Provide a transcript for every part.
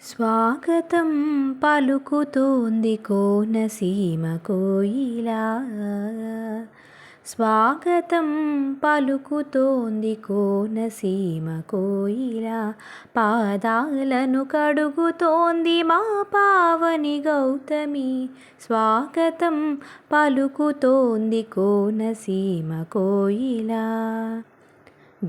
స్వాగతం పలుకుతోంది కోనసీమ కోయిలా. స్వాగతం పలుకుతోంది కోనసీమ కోయిలా. పాదాలను కడుగుతోంది మా పావని గౌతమి. స్వాగతం పలుకుతోంది కోనసీమ కోయిలా.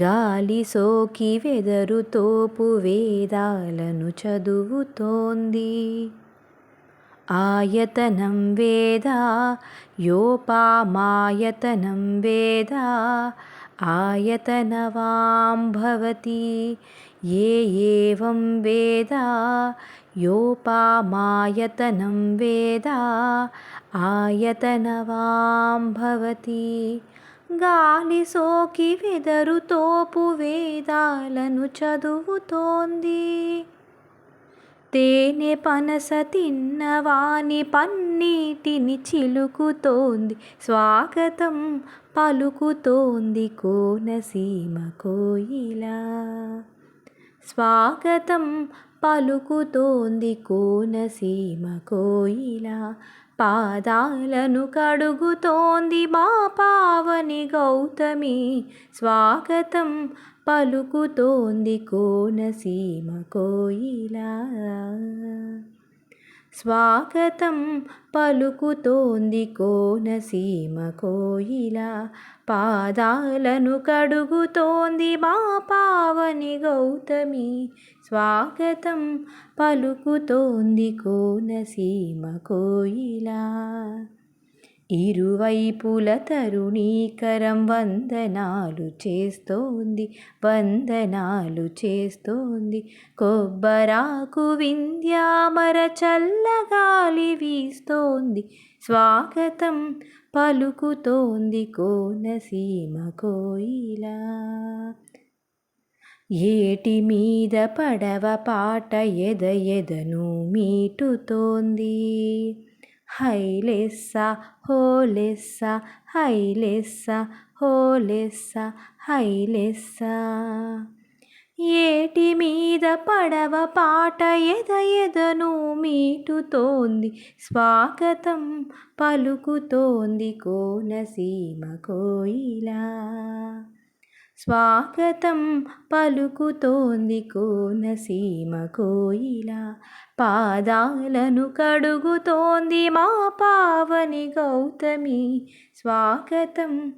గాలి సోకి వెదరుతోపు వేదాలను చదువుతోంది. ఆయతనం వేద యోపామాయతనం వేద ఆయతనవాం భవతి. ఏవం వేద యోపామాయతనం వేద ఆయతనవాం భవతి. గాలి సోకి వెదరుతోపు వేదాలను చదువుతోంది. తేనె పనస తిన్నవాని పన్నీటిని చిలుకుతోంది. స్వాగతం పలుకుతోంది కోనసీమ కోయిలా. స్వాగతం పలుకుతోంది కోనసీమ కోయిలా. పాదాలను కడుగుతోంది మా పావని గౌతమి. స్వాగతం పలుకుతోంది కోనసీమ కోయిలా. స్వాగతం పలుకుతోంది కోనసీమ కోయిలా. పాదాలను కడుగుతోంది మా పావని గౌతమి. స్వాగతం పలుకుతోంది కోనసీమ కోయిలా. ఇరువైపుల తరుణీకరం వందనాలు చేస్తోంది, వందనాలు చేస్తోంది. కొబ్బరాకు వింధ్యామర చల్లగాలి వీస్తోంది. స్వాగతం పలుకుతోంది కోనసీమ కోయిలా. ఏటి మీద పడవ పాట ఎద ఎదను మీటుతోంది. హైలెస్స హోలెస్స హైలెస్స హోలెస్స హైలెస్స. ఏటి మీద పడవ పాట ఎద ఎదను మీటుతోంది. స్వాగతం పలుకుతోంది కోనసీమ కోయిలా. స్వాగతం పలుకుతోంది కోనసీమ కోయిలా. పాదాలను కడుగుతోంది మా పావని గౌతమి. స్వాగతం